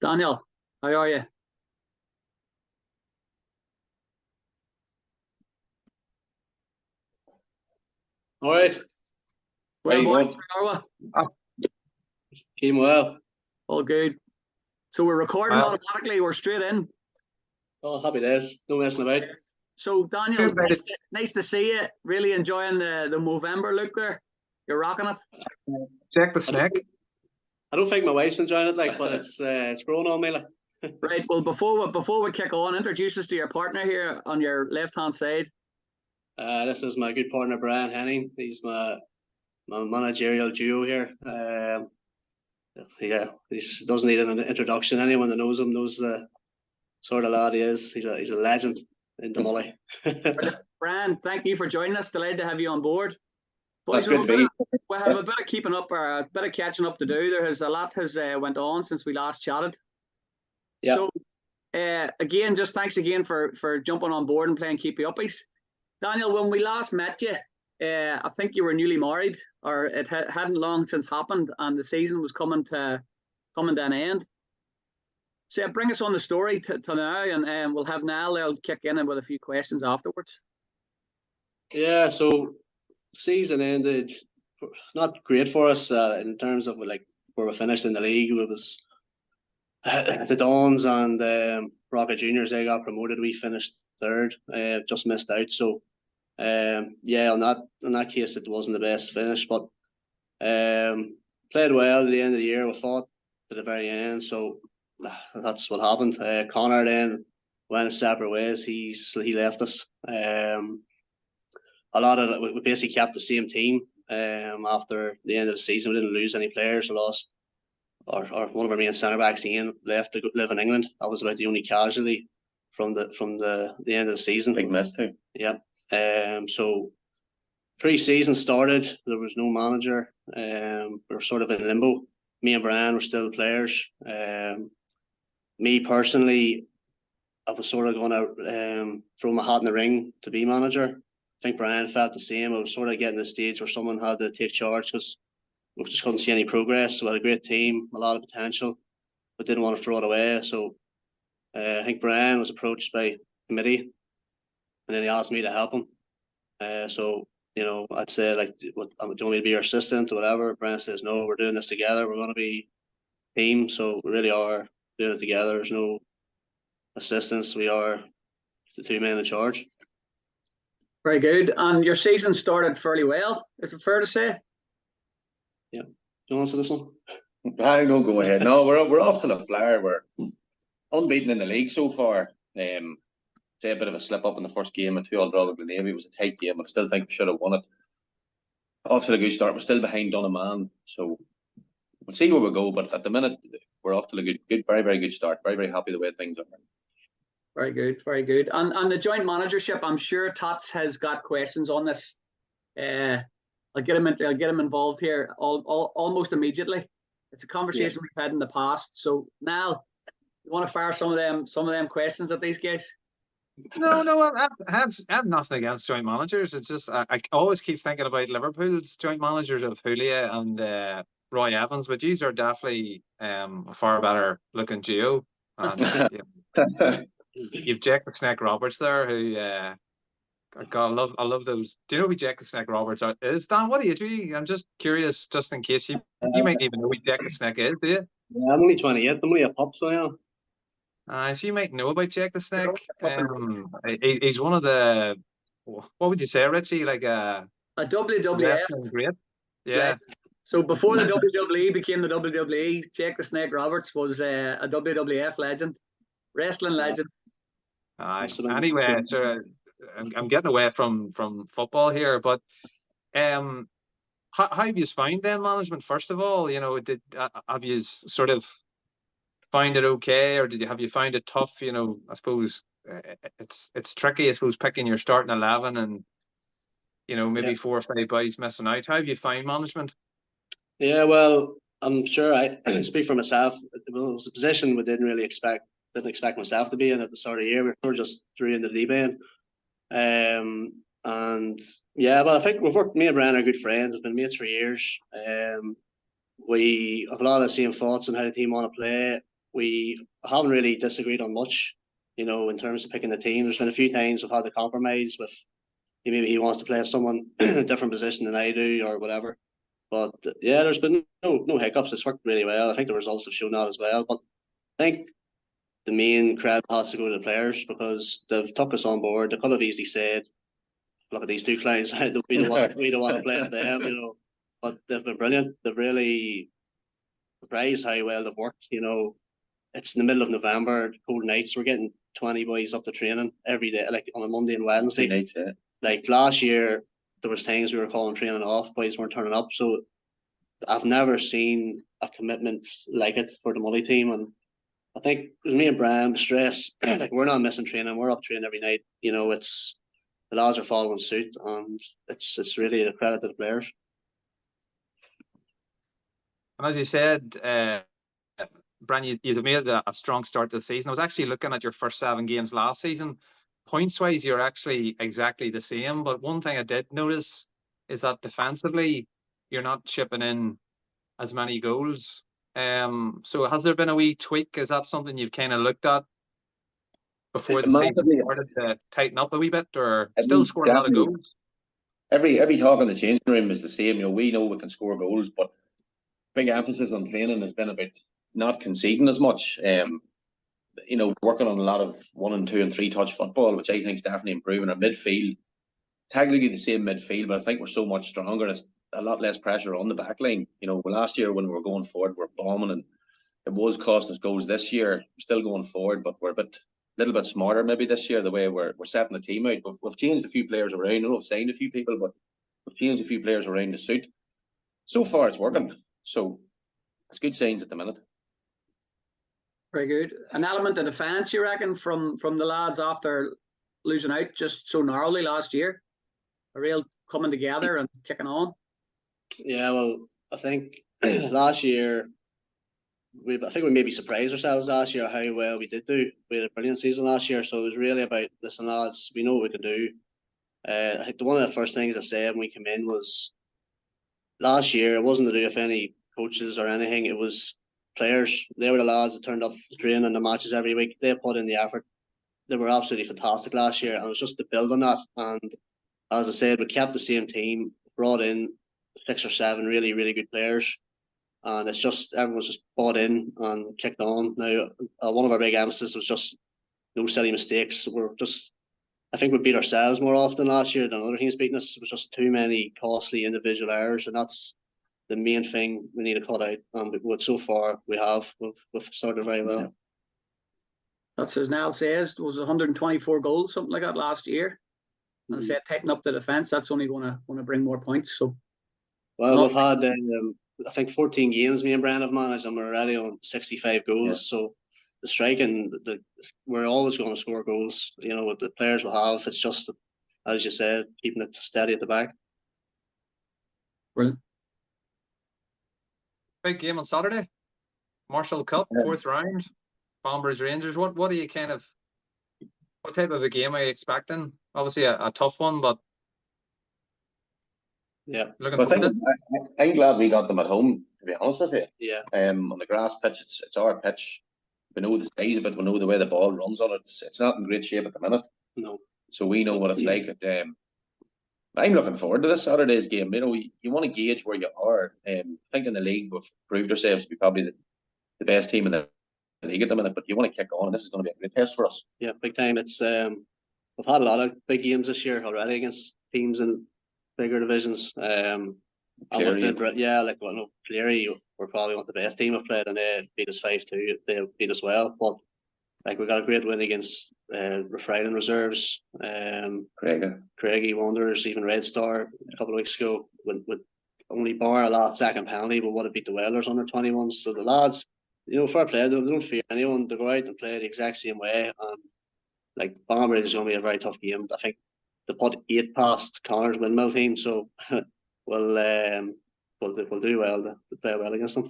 Daniel, how are you? All right. Well, Hey, boys, well, how are we? came well. All good. So we're recording Well, automatically. We're straight in. Oh, happy days. No messing about. So Daniel, good, mate. nice to see you. Really enjoying the Movember look there. You're rocking it. Check the snack. I don't think my wife's enjoying it, like, but it's growing on me, like. Right. Well, before we kick on, introduce us to your partner here on your left hand side. This is my good partner Brian Henning. He's my managerial duo here. Yeah, he doesn't need an introduction. Anyone that knows him knows the sort of lad he is. He's a legend in Damolly. Brian, thank you for joining us. Delighted to have you on board. That's Boys, good, we have a bit of keeping up, or a bit of catching up to do. A lot has went on since we last chatted. Yeah. So, again, just thanks again for jumping on board and playing Keepie Uppies. Daniel, when we last met you, I think you were newly married, or it hadn't long since happened, and the season was coming to an end. So bring us on the story to now, and we'll have Niall. They'll kick in with a few questions afterwards. Yeah. So season ended not great for us in terms of like where we finished in the league. It was the Dons and Rocket Juniors. They got promoted. We finished third. Just missed out. So yeah, on that case, it wasn't the best finish, but played well at the end of the year. We fought to the very end, so that's what happened. Conor then went separate ways. He left us. A lot of we basically kept the same team. After the end of the season, we didn't lose any players. We lost, or one of our main centre backs, Ian, left to live in England. That was about the only casualty from the end of the season. Big miss too. Yeah. So pre-season started. There was no manager. We were sort of in limbo. Me and Brian were still players. Me personally, I was sort of going to throw my hat in the ring to be manager. I think Brian felt the same. I was sort of getting to the stage where someone had to take charge because we just couldn't see any progress. We had a great team, a lot of potential, but didn't want to throw it away. So I think Brian was approached by committee, and then he asked me to help him. So, you know, I'd say, like, do you want me to be your assistant or whatever? Brian says, no, we're doing this together. We're going to be a team. So we really are doing it together. There's no assistants. We are the two men in charge. Very good. And your season started fairly well. Is it fair to say? Yeah. Do you want to answer this one? I don't go ahead. No, we're off to the flyer. We're unbeaten in the league so far. Say a bit of a slip up in the first game, a 2-2 draw with Glenavy. It was a tight game. I still think we should have won it. Off to a good start. We're still behind Doneman, so we'll see where we go. But at the minute, we're off to a good, very, very good start. Very, very happy the way things are. Very good, very good. And the joint managership, I'm sure Tots has got questions on this. I'll get him involved here almost immediately. It's a conversation we've had in the past. So now, you want to fire some of them questions at these guys? No, I have nothing against joint managers. It's just I always keep thinking about Liverpool's joint managers of Julia and Roy Evans, but these are definitely a far better looking duo. And you've Jack the Snake Roberts there, who God, I love those. Do you know who Jack the Snake Roberts is? Dan, what age are you? I'm just curious, just in case you might even know who Jack the Snake is, do you? Yeah, I'm only 28. I'm only a pup, so yeah. So you might know about Jack the Snake. He's one of the, what would you say, Richie? Like a WWF. Great. Yeah. So before the WWE became the WWE, Jack the Snake Roberts was a WWF legend, wrestling legend. Anyway, so I'm getting away from football here, but how have you found then management? First of all, you know, have you sort of find it okay, or have you find it tough? You know, I suppose it's tricky. I suppose picking your starting 11 and, you know, maybe 4 or 5 guys missing out. How have you find management? Yeah, well, I'm sure I speak for myself. It was a position we didn't expect myself to be in at the start of the year. We were just through in the deep end. And yeah, but I think me and Brian are good friends. We've been mates for years. We have a lot of the same thoughts on how the team want to play. we haven't really disagreed on much, you know, in terms of picking the team. There's been a few times we've had to compromise with maybe he wants to play someone in a different position than I do or whatever. But yeah, there's been no hiccups. It's worked really well. I think the results have shown that as well. But I think the main credit has to go to the players because they've took us on board. They could have easily said, look at these two clients, we don't want to play with them, you know. But they've been brilliant. They've really surprised how well they've worked. You know, it's in the middle of November, cold nights. We're getting 20 boys up to training every day, like on a Monday and Wednesday. Nights, yeah. Like last year, there was times we were calling training off, boys weren't turning up. So I've never seen a commitment like it for the Mully team. And I think with me and Brian, the stress, like we're not missing training, we're up training every night. You know, it's the lads are following suit, and it's really a credit to the players. And as you said, Brian, you've made a strong start to the season. I was actually looking at your first 7 games last season. Points-wise, you're actually exactly the same. But one thing I did notice is that defensively, you're not chipping in as many goals. So has there been a wee tweak? Is that something you've kind of looked at before the season started to tighten up a wee bit, or still scoring a lot of goals? Every talk in the changing room is the same. You know, we know we can score goals, but big emphasis on training has been about not conceding as much. You know, working on a lot of 1 and 2 and 3 touch football, which I think is definitely improving. Our midfield, technically the same midfield, but I think we're so much stronger. It's a lot less pressure on the back line. You know, last year when we were going forward, we were bombing and it was costing us goals. This year, we're still going forward, but we're a little bit smarter maybe this year, the way we're setting the team out. We've changed a few players around. I know we've signed a few people, but we've changed a few players around to suit. So far, it's working. So it's good signs at the minute. Very good. An element of defence, you reckon, from the lads after losing out just so narrowly last year? A real coming together and kicking on? Yeah, well, I think last year, I think we maybe surprised ourselves last year how well we did do. We had a brilliant season last year, so it was really about, listen lads, we know what we can do. I think one of the first things I said when we came in was, last year, it wasn't to do with any coaches or anything, it was players. They were the lads that turned up to train in the matches every week. They put in the effort. They were absolutely fantastic last year, and it was just to build on that. And as I said, we kept the same team, brought in 6 or 7 really, really good players, and it's just everyone's just bought in and kicked on. Now, one of our big emphasis was just no silly mistakes. I think we beat ourselves more often last year than other teams beating us. It was just too many costly individual errors, and that's the main thing we need to cut out. But so far we've started very well. That's as Nell says, it was 124 goals, something like that last year. And I said tighten up the defence, that's only going to bring more points. So well, we've had I think 14 games me and Brian have managed, and we're already on 65 goals. Yeah. So the striking, we're always going to score goals. You know, what the players will have. It's just, as you said, keeping it steady at the back. Brilliant. Big game on Saturday, Marshall Cup, 4th round, Bombers Rangers. What are you what type of a game are you expecting? Obviously a tough one, but yeah. I'm glad we got them at home, to be honest with you. Yeah. On the grass pitch, it's our pitch. We know the size of it. We know the way the ball runs on it. It's not in great shape at the minute. No. So we know what it's like. I'm looking forward to this Saturday's game. You know, you want to gauge where you are. I think in the league we've proved ourselves to be probably the best team in the league at the minute. But you want to kick on, and this is going to be a great test for us. Yeah, big time. It's we've had a lot of big games this year already against teams in bigger divisions. Cleary were probably one of the best team we've played, and they beat us 5-2. They beat us well, but like we got a great win against Refrieding Reserves, Craigie Wanderers, even Red Star a couple of weeks ago. With only bar a last second penalty, but would have beat the Whalers under 21s. So the lads, you know, fair play. They don't fear anyone. They go out and play the exact same way. And like Bombridge is going to be a very tough game. I think they put 8 past Conor's Windmill team, so we'll do well to play well against them.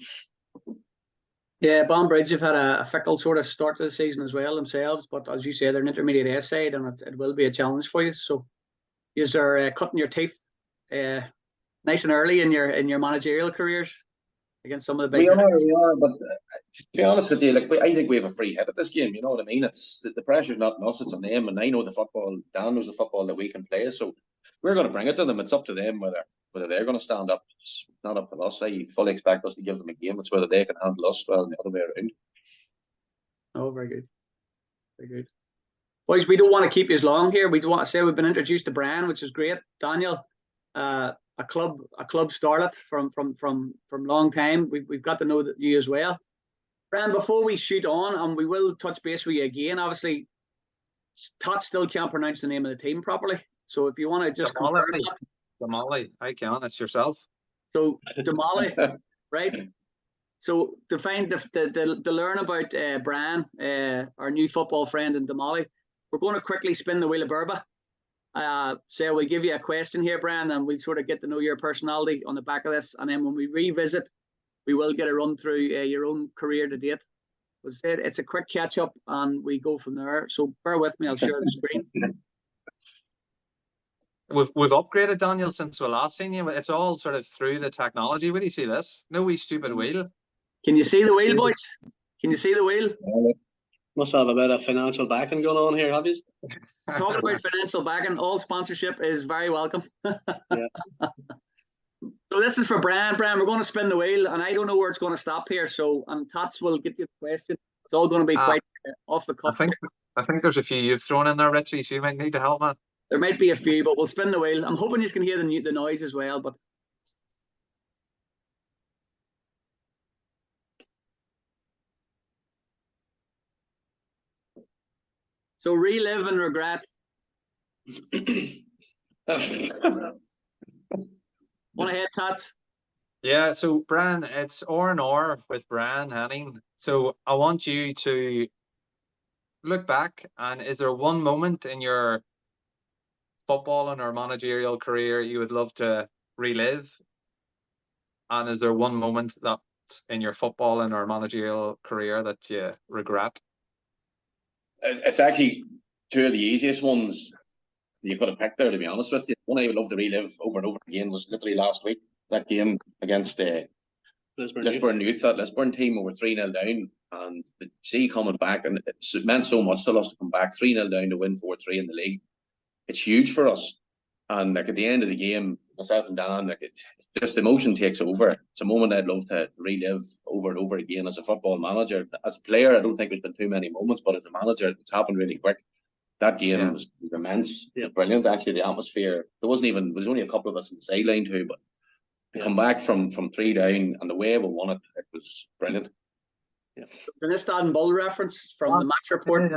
Yeah, Bombridge have had a fickle sort of start to the season as well themselves, but as you say, they're an intermediate A side, and it will be a challenge for you. So you're cutting your teeth nice and early in your managerial careers. against some of the big We hitters. are, but to be honest with you, like I think we have a free hit at this game. You know what I mean? It's the pressure's not on us; it's on them. And I know the football. Dan knows the football that we can play. So we're going to bring it to them. It's up to them whether they're going to stand up. It's not up to us. I fully expect us to give them a game. It's whether they can handle us well and the other way around. Oh, very good, very good. Boys, we don't want to keep you as long here. We do want to say we've been introduced to Brian, which is great. Daniel, a club starlet from long time. We've got to know that you as well. Brian, before we shoot on, and we will touch base with you again, obviously, Tot still can't pronounce the name of the team properly. So if you want to just confirm that. Damolly, I can. It's yourself. So Damolly, right? So to learn about Brian, our new football friend in Damolly, we're going to quickly spin the wheel of Burba. So we'll give you a question here, Brian, and we'll sort of get to know your personality on the back of this. And then when we revisit, we will get a run through your own career to date. It's a quick catch up, and we go from there. So bear with me. I'll share the screen. We've upgraded, Daniel, since we last seen you. It's all sort of through the technology. Where do you see this? No wee stupid wheel. Can you see the wheel, boys? Can you see the wheel? Must have a bit of financial backing going on here, have you? Talking about financial backing, all sponsorship is very welcome. Yeah. So this is for Brian. Brian, we're going to spin the wheel, and I don't know where it's going to stop here. So, and Tots will get you the question. It's all going to be quite off the cuff. I think there's a few you've thrown in there, Richie, so you might need to help, man. There might be a few, but we'll spin the wheel. I'm hoping you can hear the noise as well. But so relive and regret. One ahead, Tots. Yeah, so Brian, it's R&R with Brian Henning. So I want you to look back, and is there one moment in your footballing or managerial career you would love to relive? And is there one moment that in your footballing or managerial career that you regret? It's actually two of the easiest ones you could have picked there, to be honest with you. One I would love to relive over and over again was literally last week. That game against Lisburn Yth, that Lisburn team, we were 3-0 down, and the sea coming back, and it meant so much to us to come back 3-0 down to win 4-3 in the league. It's huge for us. And like at the end of the game, myself and Dan, like just emotion takes over. It's a moment I'd love to relive over and over again as a football manager. As a player, I don't think there's been too many moments, but as a manager, it's happened really quick. That game was immense. It was brilliant, actually. The atmosphere. There was only a couple of us in the sideline too, but to come back from 3 down and the way we won it, it was brilliant. Yeah. An Istanbul reference from the match report.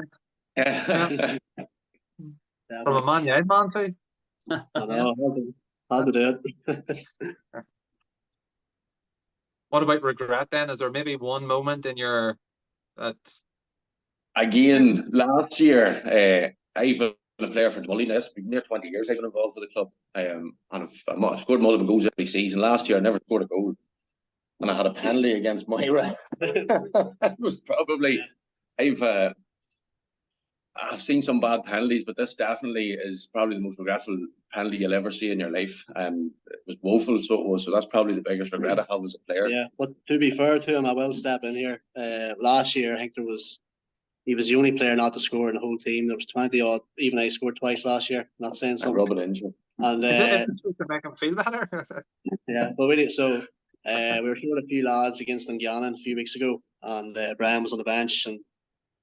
Yeah. From a Man United man too. I know, hard to do it. What about regret then? Is there maybe one moment in your that? Again, last year, I've been a player for Damolly. Near 20 years I've been involved with the club. And I've scored multiple goals every season. Last year I never scored a goal, and I had a penalty against Moira. It was probably I've seen some bad penalties, but this definitely is probably the most regretful penalty you'll ever see in your life. It was woeful, so it was. So that's probably the biggest regret I have as a player. Yeah, but to be fair to him, I will step in here. Last year, I think he was the only player not to score in the whole team. There was 20 odd. Even I scored twice last year. Not saying something. Rub it in. And is it supposed to make him feel better? Yeah, but we did. So we were showing a few lads against Dungannon a few weeks ago, and Brian was on the bench, and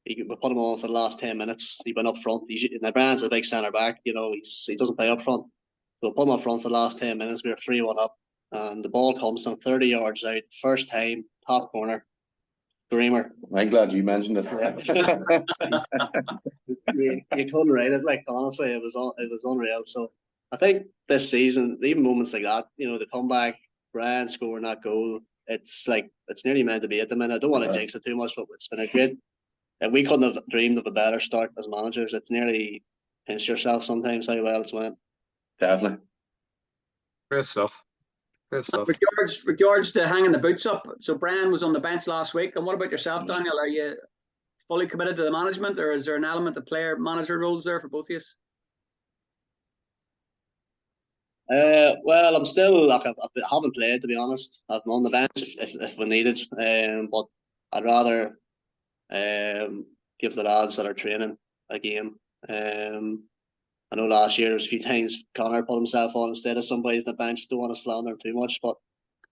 we put him on for the last 10 minutes. He went up front. Brian's a big centre back. You know, he doesn't play up front. So we put him up front for the last 10 minutes. We were 3-1 up, and the ball comes from 30 yards out, first time, top corner. Dreamer. I'm glad you mentioned it. you couldn't write it. Like, honestly, it was unreal. So I think this season, even moments like that, you know, the comeback, Brian scoring that goal, it's nearly meant to be at the minute. I don't want to jinx it too much, but it's been a great. We couldn't have dreamed of a better start as managers. It's nearly pinch yourself sometimes how well it's went. Definitely. Great stuff. Good stuff. Regards to hanging the boots up. So Brian was on the bench last week. And what about yourself, Daniel? Are you fully committed to the management, or is there an element of player manager roles there for both of Well, I'm still like I haven't played, to be honest. I'm on the bench if we need it. But I'd rather give the lads that are training a game. I know last year there was a few times Conor put himself on instead of somebody on the bench. Don't want to slander him too much, but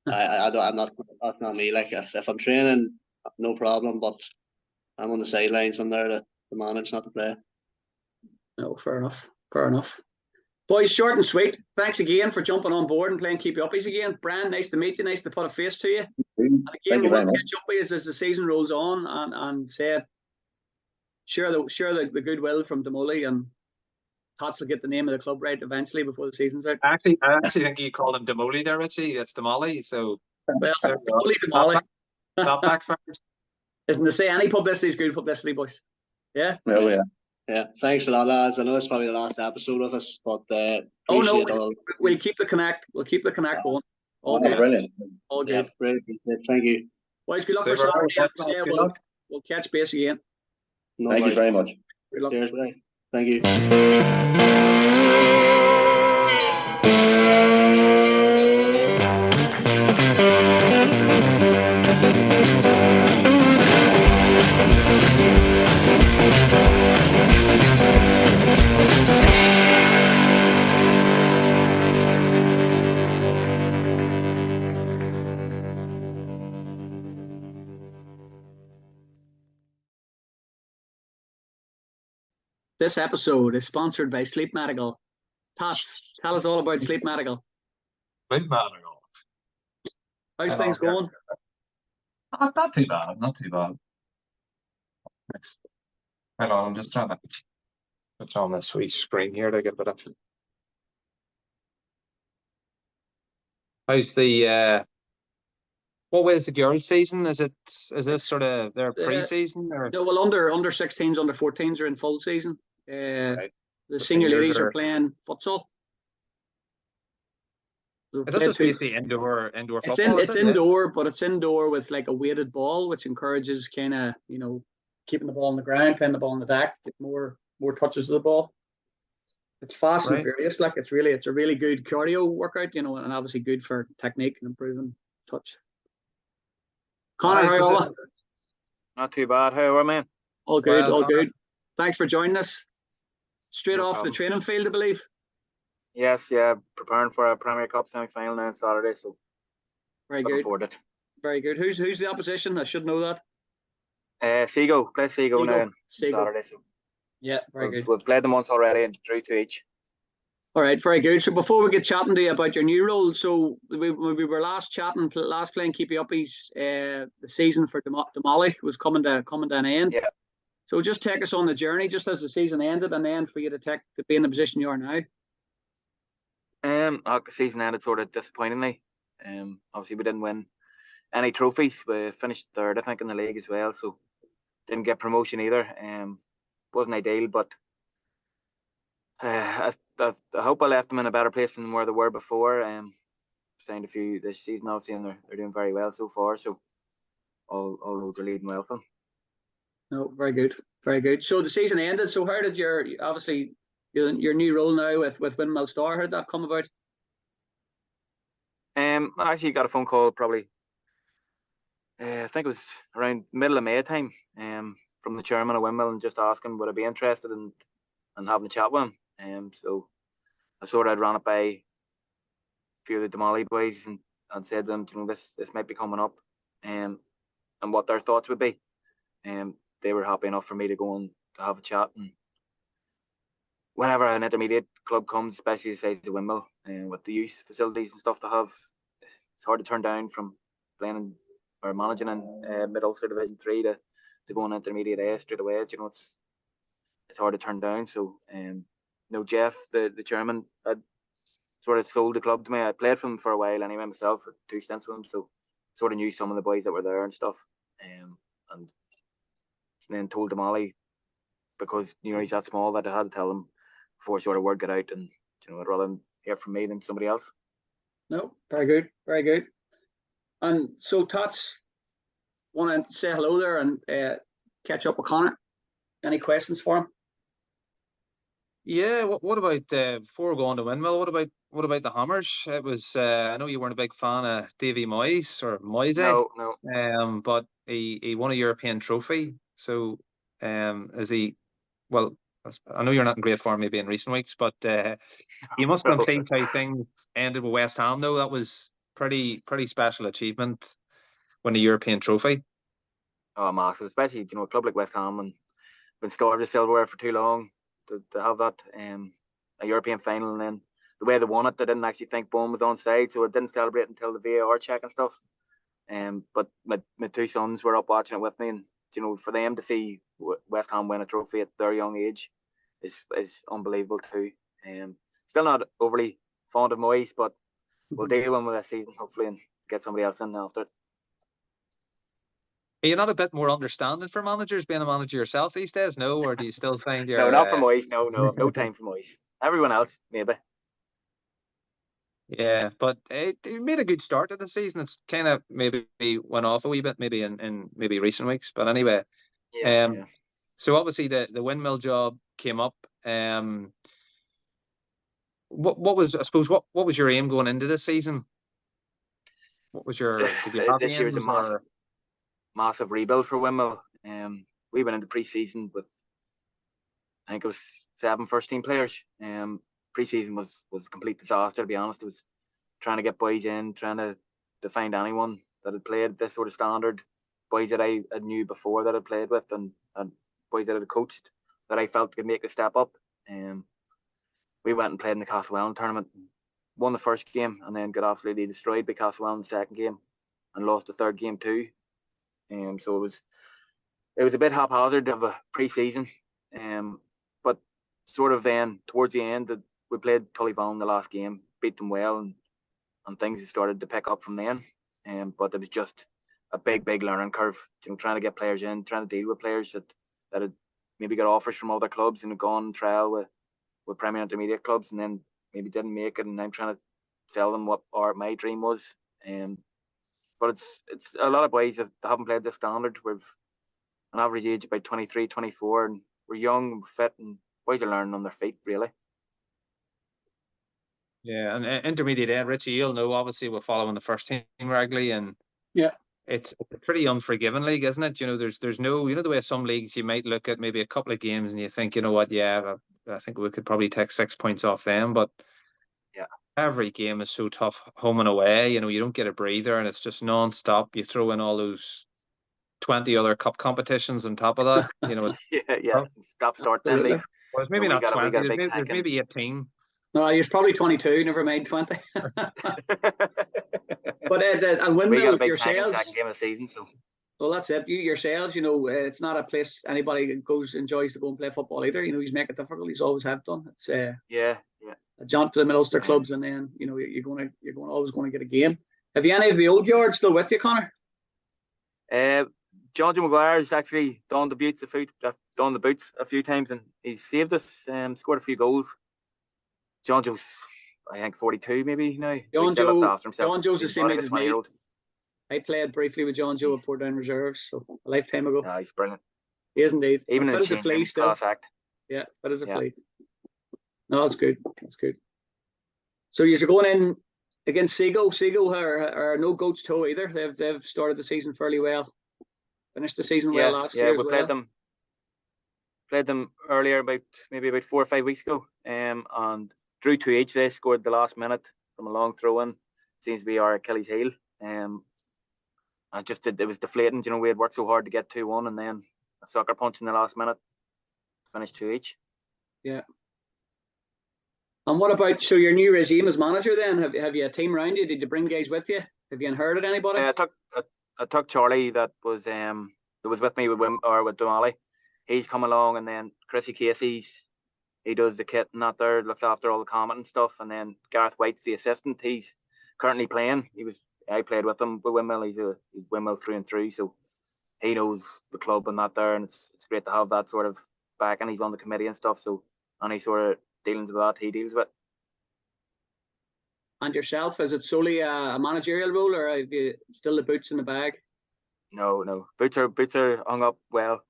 I don't. I'm not. That's not me. Like if I'm training, no problem. But I'm on the sidelines. I'm there to manage, not to play. No, fair enough. Fair enough. Boys, short and sweet. Thanks again for jumping on board and playing Keepie Uppies again. Brian, nice to meet you. Nice to put a face to you. And again, we'll catch up with you as the season rolls on and say share the goodwill from Damolly, and Tots will get the name of the club right eventually before the season's out. I actually think you called him Damolly there, Richie. It's Damolly. So well, Damolly. That backfired. Isn't to say any publicity is good publicity, boys. Yeah. Oh yeah. Yeah. Thanks a lot, lads. I know it's probably the last episode of us, but we'll keep the connect. We'll keep the connect going. All good. Brilliant. All good. Yeah, brilliant. Thank you. Boys, good luck for Saturday. We'll catch base again. Thank you very much. Good luck. Cheers, bye. Thank you. This episode is sponsored by Sleep Medical. Tots, tell us all about Sleep Medical. Sleep Medical. How's things going? Not too bad. Not too bad. Thanks. Hang on, I'm just trying to put on this wee screen here to get a bit of. How's the what way is the girls' season? Is this sort of their pre-season or? No, well, under 16s, under 14s are in full season. Right. The senior ladies are playing futsal. Is that just basically indoor football? It's indoor, but it's indoor with like a weighted ball, which encourages kind of keeping the ball on the ground, playing the ball on the deck, get more touches of the ball. It's fast and furious. Like it's a really good cardio workout, and obviously good for technique and improving touch. Conor, how are you? Not too bad. How are we, man? All good, all good. Thanks for joining us. Straight off the training field, I believe. Yes, yeah. Preparing for a Premier Cup semi-final now on Saturday, so very good. Forward it. Very good. Who's the opposition? I should know that. Seago. Play Seago now on Saturday. So yeah, very good. We've played them once already and drew to each. All right, very good. So before we get chatting to you about your new role, so we were last playing Keepie Uppies, the season for Damolly was coming to an end. Yeah. So just take us on the journey, just as the season ended, and then for you to be in the position you are now. The season ended sort of disappointingly. Obviously we didn't win any trophies. We finished third, I think, in the league as well. So didn't get promotion either. Wasn't ideal, but I hope I left them in a better place than where they were before. Signed a few this season, obviously, and they're doing very well so far. So all roads are leading well for them. No, very good, very good. So the season ended. So how did your new role now with Windmill Star? How did that come about? I actually got a phone call probably. I think it was around middle of May time. From the chairman of Windmill and just asking would I be interested in having a chat with him. So I sort of ran it by a few of the Damolly boys and said to them, this might be coming up, and what their thoughts would be. They were happy enough for me to go and to have a chat. And whenever an intermediate club comes, especially the size of Windmill, and with the youth facilities and stuff they have, it's hard to turn down from playing or managing in mid-Ulster Division 3 to go on intermediate A straight away. It's hard to turn down. So Jeff, the chairman, had sort of sold the club to me. I played for him for a while anyway myself, for 2 stints with him, so sort of knew some of the boys that were there and stuff. And then told Damolly, because he's that small, that I had to tell him before sort of word got out, and I'd rather hear from me than somebody else. No, very good, very good. And so Tots, want to say hello there and catch up with Conor. Any questions for him? Yeah, what about before going to Windmill? What about the Hammers? It was I know you weren't a big fan of Davy Moyes or Moise, No. but he won a European trophy. So is he? Well, I know you're not in great form maybe in recent weeks, but you must have been pleased how things ended with West Ham though. That was pretty special achievement, win the European trophy. Oh, massive, especially a club like West Ham and been starved of silverware for too long to have that a European final, and then the way they won it, they didn't actually think Bowen was on side, so it didn't celebrate until the VAR check and stuff. But my two sons were up watching it with me, and for them to see West Ham win a trophy at their young age is unbelievable too. Still not overly fond of Moyes, but we'll deal with this season hopefully and get somebody else in after it. Are you not a bit more understanding for managers, being a manager yourself these days? No, or do you still find your No, not for Moyes. No, no time for Moyes. Everyone else, maybe. Yeah, but it made a good start to the season. It's kind of maybe went off a wee bit, maybe in maybe recent weeks. But anyway, Yeah. so obviously the Windmill job came up. What was, I suppose, what was your aim going into this season? What was your, did you have This year was a aims, massive rebuild for Windmill. We went into pre-season with, I think it was 7 first-team players. Pre-season was a complete disaster, to be honest. It was trying to get boys in, trying to find anyone that had played this sort of standard, boys that I knew before that I played with, and boys that I coached that I felt could make a step up. We went and played in the Castlewellan tournament, won the first game, and then got absolutely destroyed by Castlewellan in the second game, and lost the third game too. So it was a bit haphazard of a pre-season, but sort of then towards the end, we played Tullyvallen in the last game, beat them well, and things started to pick up from then. But it was just a big learning curve, trying to get players in, trying to deal with players that had maybe got offers from other clubs and had gone on trial with Premier Intermediate clubs, and then maybe didn't make it, and I'm trying to tell them what my dream was. But it's a lot of boys that haven't played this standard. We've an average age about 23, 24, and we're young, fit, and boys are learning on their feet, really. Yeah, and intermediate end, Richie, you'll know, obviously we're following the first team regularly, and yeah, it's a pretty unforgiving league, isn't it? There's no, the way some leagues you might look at maybe a couple of games and you think, you know what, yeah, I think we could probably take 6 points off them, but yeah, every game is so tough, home and away. You don't get a breather, and it's just non-stop. You throw in all those 20 other cup competitions on top of that. yeah. Stop start then league. Well, it's maybe not 20. There's maybe 18. No, he was probably 22. Never mind 20. But and Windmill yourselves. Second game of the season, so. Well, that's it. You yourselves, it's not a place anybody enjoys to go and play football either. He's making it difficult. He's always have done. It's yeah. A jaunt for the Middle Ulster clubs, and then you're always going to get a game. Have you any of the old yards still with you, Conor? John Joe Maguire has actually donned the boots a few times, and he's saved us. Scored a few goals. John Joe's, I think, 42 maybe now. John Joe's the same age as me. I played briefly with John Joe at Portdown Reserves, so a lifetime ago. Yeah, he's brilliant. He is indeed. Even in a flea still. Class act. Yeah, that is a flea. No, that's good. That's good. So you're going in against Seago. Seago are no goat's toe either. They've started the season fairly well. Finished the season well last year. Yeah, we played them earlier, maybe about 4 or 5 weeks ago. And drew 2 each. They scored the last minute from a long throw in. Seems to be our Achilles heel. It was deflating. We had worked so hard to get 2-1, and then a sucker punch in the last minute. Finished 2 each. Yeah. And what about your new regime as manager then? Have you a team around you? Did you bring guys with you? Have you inherited anybody? I took Charlie that was with me with Damolly. He's come along, and then Chrissy he does the kit and that there, looks after all the comment and stuff, and then Gareth White's the assistant. He's currently playing. I played with him with Windmill. He's Windmill through and through, so he knows the club and that there, and it's great to have that sort of back, and he's on the committee and stuff, so any sort of dealings with that he deals with. And yourself, is it solely a managerial role, or have you still the boots in the bag? No. Boots are hung up well.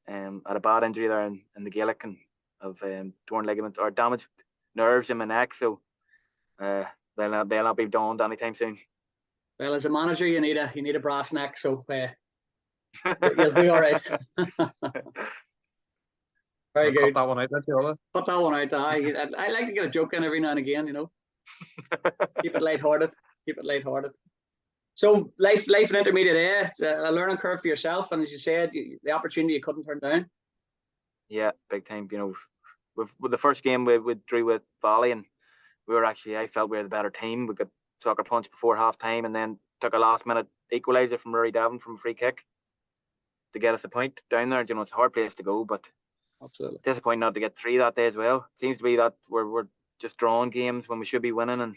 Had a bad injury there in the Gaelic, and torn ligaments or damaged nerves in my neck. So they'll not be donned anytime soon. Well, as a manager, you need a brass neck, so you'll do all right. Very I'll good. cut that one out, don't you, Ola? Cut that one out. I like to get a joke in every now and again, you know. Keep it lighthearted. Keep it lighthearted. So life in intermediate A, it's a learning curve for yourself, and as you said, the opportunity you couldn't turn down. Yeah, big time. You know, with the first game we drew with Valley, and I felt we were the better team. We got sucker punch before half time, and then took a last minute equaliser from Rory Devon from a free kick to get us a point down there. You know, it's a hard place to go, but absolutely disappointing not to get 3 that day as well. It seems to be that we're just drawing games when we should be winning, and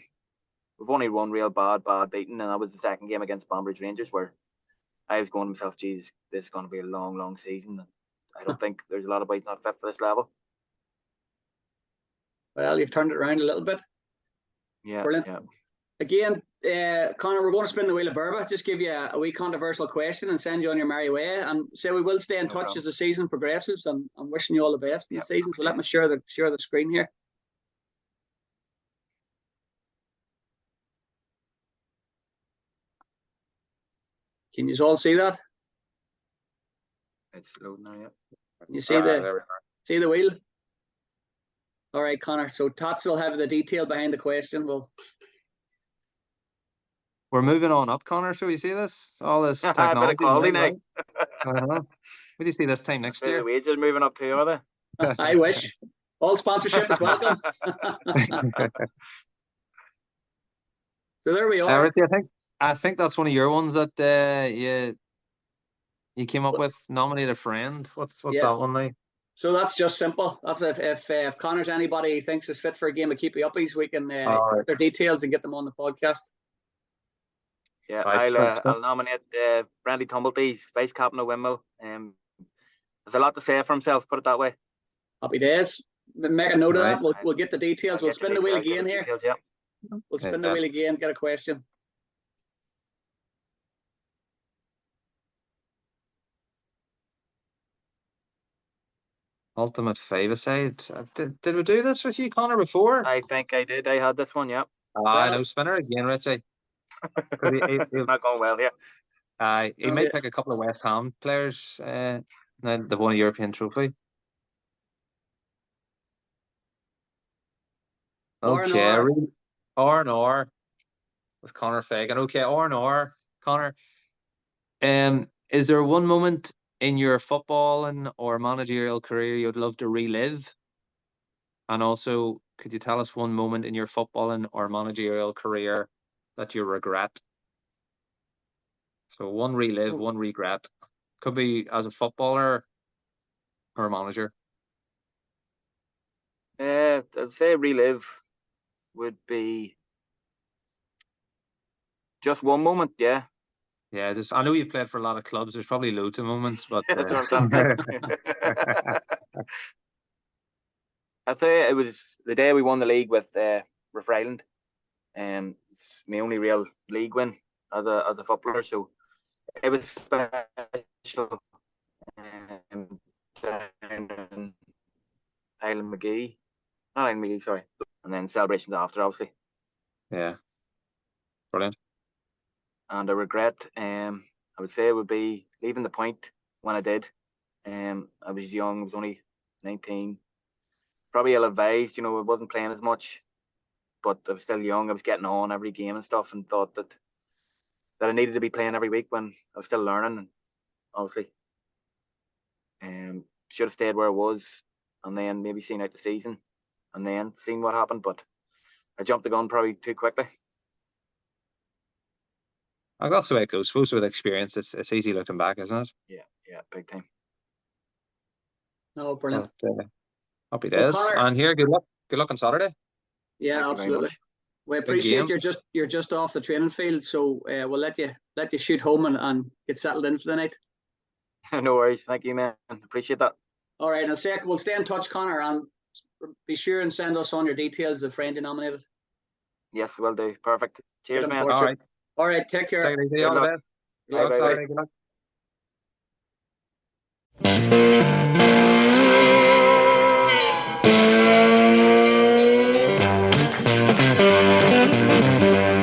we've only won real bad beating, and that was the second game against Banbridge Rangers where I was going to myself, geez, this is going to be a long season. I don't think there's a lot of boys not fit for this level. Well, you've turned it around a little bit. Yeah, brilliant. Yeah. Again, Conor, we're going to spin the wheel of Burba. Just give you a wee controversial question and send you on your merry way. And say we will stay in touch problem. as the season progresses. And I'm wishing you all the best in the season. So let me share the screen here. Can you all see that? It's loading now, yeah. You see the wheel? All right, Conor. So Tots will have the detail behind the question. We're moving on up, Conor. So you see this? All this technology. Bit of quality now. What do you see this time next year? The wages moving up too, are they? I wish. All sponsorship is welcome. So there we are. Richie, I think that's one of your ones that you came up with. Nominate a friend. What's that one like? So that's just simple. That's if Conor's anybody he thinks is fit for a game of Keepie Uppies, we can get their details and get them on the podcast. Yeah, right, I'll nominate Brandy Tumbletees, vice captain of Windmill. There's a lot to say for himself, put it that way. Happy days. Make a note of that. We'll get the details. We'll spin the wheel again here. Details, yeah. We'll spin the wheel again, get a question. Ultimate five-a-side. Did we do this with you, Conor, before? I think I did. I had this one, yeah. I know, spinner again, Richie. It's not going well here. He might pick a couple of West Ham players. They've won a European trophy. Okay, R&R with Conor Fagan. Okay, R&R, Conor. Is there one moment in your footballing or managerial career you'd love to relive? And also, could you tell us one moment in your footballing or managerial career that you regret? So one relive, one regret. Could be as a footballer or a manager. I'd say relive would be just one moment, yeah. Yeah, I know you've played for a lot of clubs. There's probably loads of moments, but that's what I'm trying to I'd say it was the day we won the league with Riff Island. It's my only real league win as a footballer, so it was special. Island McGee, not Island McGee, sorry, and then celebrations after, obviously. Yeah, brilliant. And a regret, I would say it would be leaving the point when I did. I was young, I was only 19. Probably ill-advised, I wasn't playing as much, but I was still young. I was getting on every game and stuff, and thought that I needed to be playing every week when I was still learning, and obviously should have stayed where I was, and then maybe seen out the season, and then seen what happened, but I jumped the gun probably too quickly. That's the way it goes. I suppose with experience, it's easy looking back, isn't it? Yeah, big time. No, brilliant. But, happy days. Well, Conor, and here, good luck on Saturday. Yeah, absolutely. We appreciate you're just off the training field, so we'll let you shoot home and get settled in for the night. No worries. Thank you, man. Appreciate that. All right, in a sec, we'll stay in touch, Conor, and be sure and send us on your details, the friend you nominated. Yes, will do. Perfect. Cheers, man. All right, take care. Take it easy. All the best. Good luck Saturday. Good luck. Bye.